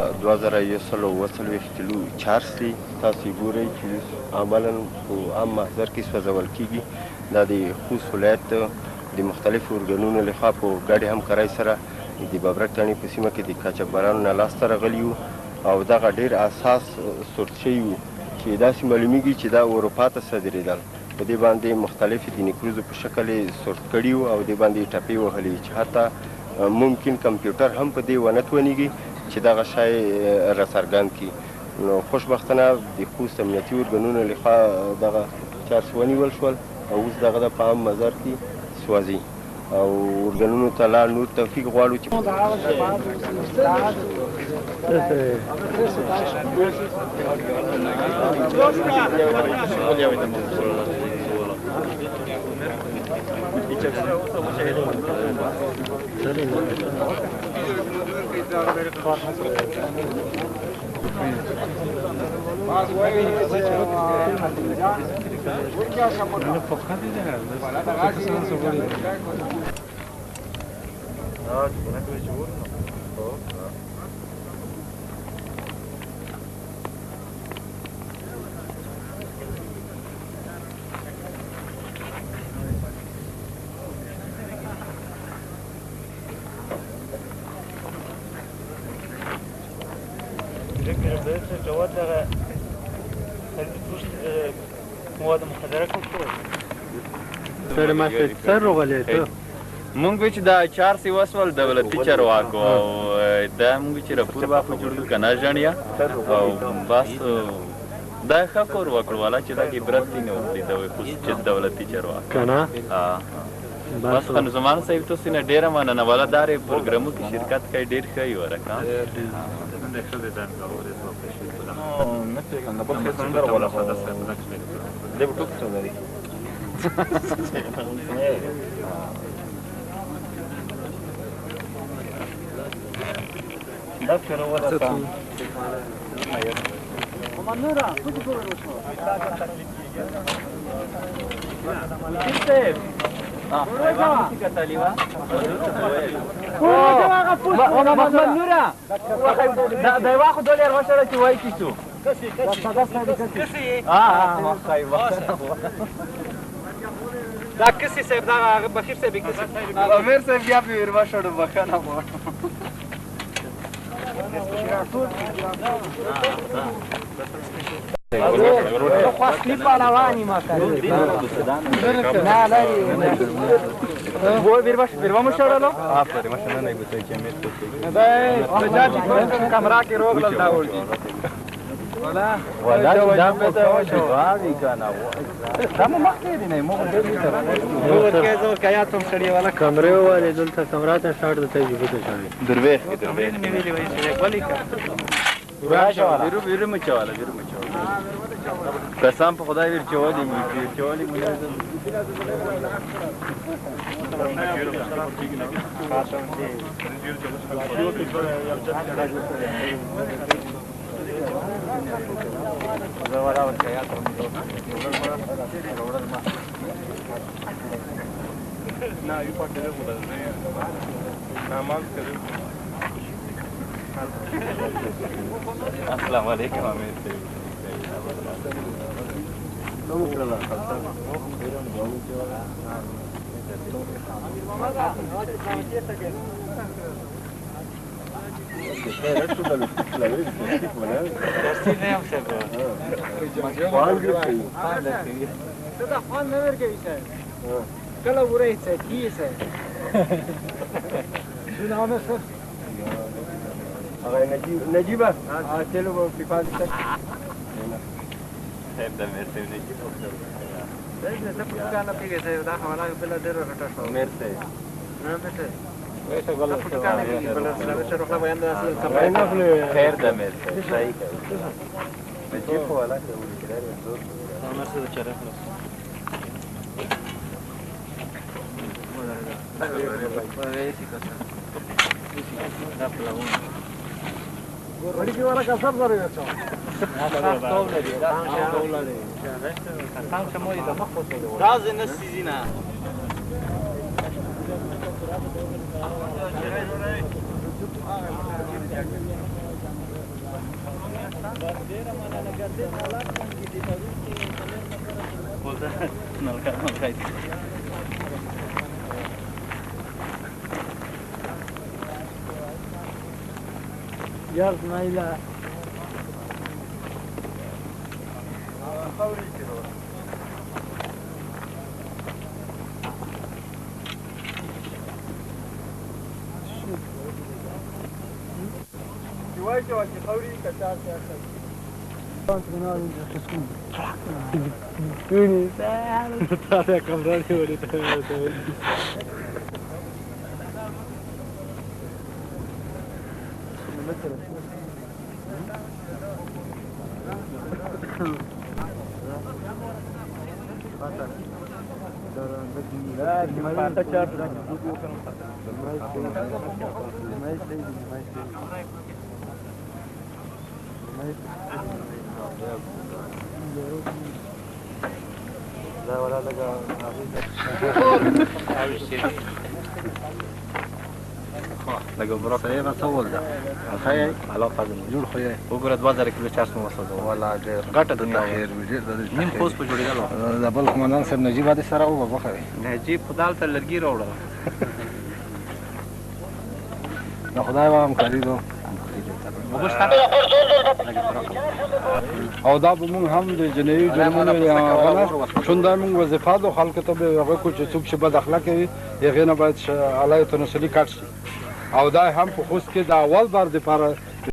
2023 کیلو چارج دی. تاسو ګورئ چې عملاً په عام محضر کې سوځول کېږي. دا د خوست ولایت د مختلفو ارګانونو لخوا په ګډې همکارۍ سره د ببرک تڼۍ په سیمه کې د قاچاقبرانو نه لاسته راغلي وو او دغه ډېر اساس سورت شوي وو چې داسې معلومیږي چې دا اروپا ته صادرېدل. په دې باندې مختلفې د نیکروزو په شکل یې سورت کړي وو او دې باندې یې ټپې وهلې چې حتی ممکن کمپیوټر هم په دې ونه توانېږي چې دغه شی راڅرګند کړي. نو خوشبختانه د خوست امنیتي ارګانونو لخوا دغه چارج ونیول شول او اوس دغه د په عام مزار کې سوځي او ارګانونو ته لا نور توفیق غواړو چې مونږ چې دا چار سی وسول دولتي چارواکو او دا مونږ چې راپور واخو جوړ کنه ځانیا او بس دا ښه کور وکړو ولا چې دا کې برت نه وتی دا خو چې دولتي چارواکو کنه بس خن زمان صاحب تو سینه ډیره مننه ولا دارې پروګرامو کې شرکت کوي ډیر ښه یو راکا نه څنګه په څه څنګه ولا خلاص دې ټوک څه لري دا څنګه ورته منورا څه کوو دا کسی صاحب دا بخیر صاحب کسی امیر صاحب بیا په ورما شړو بخنه مو خاصلی پالوانی ما کوي نه لري وو بیروا مو شړلو افر ماشنه نه بوتای چې مې څه دا بجاتی کیمرا کې روغ لدا ولدي ولا دا په ته شو واوی کنه دا مو مخکې دی نه مو دې سره نور کې زو کیا تم شړی والا کمرې والے دلته کمرات شاړ د تجربه ته شامل درويخ کې مې ویلې وای چې ولی کا راشه بیرو مچواله قسم په خدای ور چوالي مې السلام علیکم امیر نجيبه تلو في فاز هذا مرسي نجيب ده كان في كده ده حوالا بلا دير رټه مرسي نه مته ویسه غلط كان بلا سلامه شروح له بیان اصل خیر ده مرسي صحیح کوي نجيب ولا كده مرسي ده چره وړي کې ولا کسر درې وچو راز نسيزينا یار اسماعیله لکه برا خیلی ما څه ول ده خیلی علاقه دې جوړ خو یې وګوره 2000 کیلو چارج مو وسوځو ولا ډېر ګټه دنیا خیر ډېر د نیم پوس په جوړېدل د بل قومندان صاحب نجیب باندې سره و بخوي نجیب خدای ته لرګي راوړل نو خدای و هم خریدو او دا به مونږ هم د جنایي جرمونو غواړو چون دا مونږ وظیفه ده خلکو ته به هغه کو چې څوک چې بد اخلاقه وي هغې نه باید علیه تناسلي کټ شي او دا هم په خوست کې د اول بار دپاره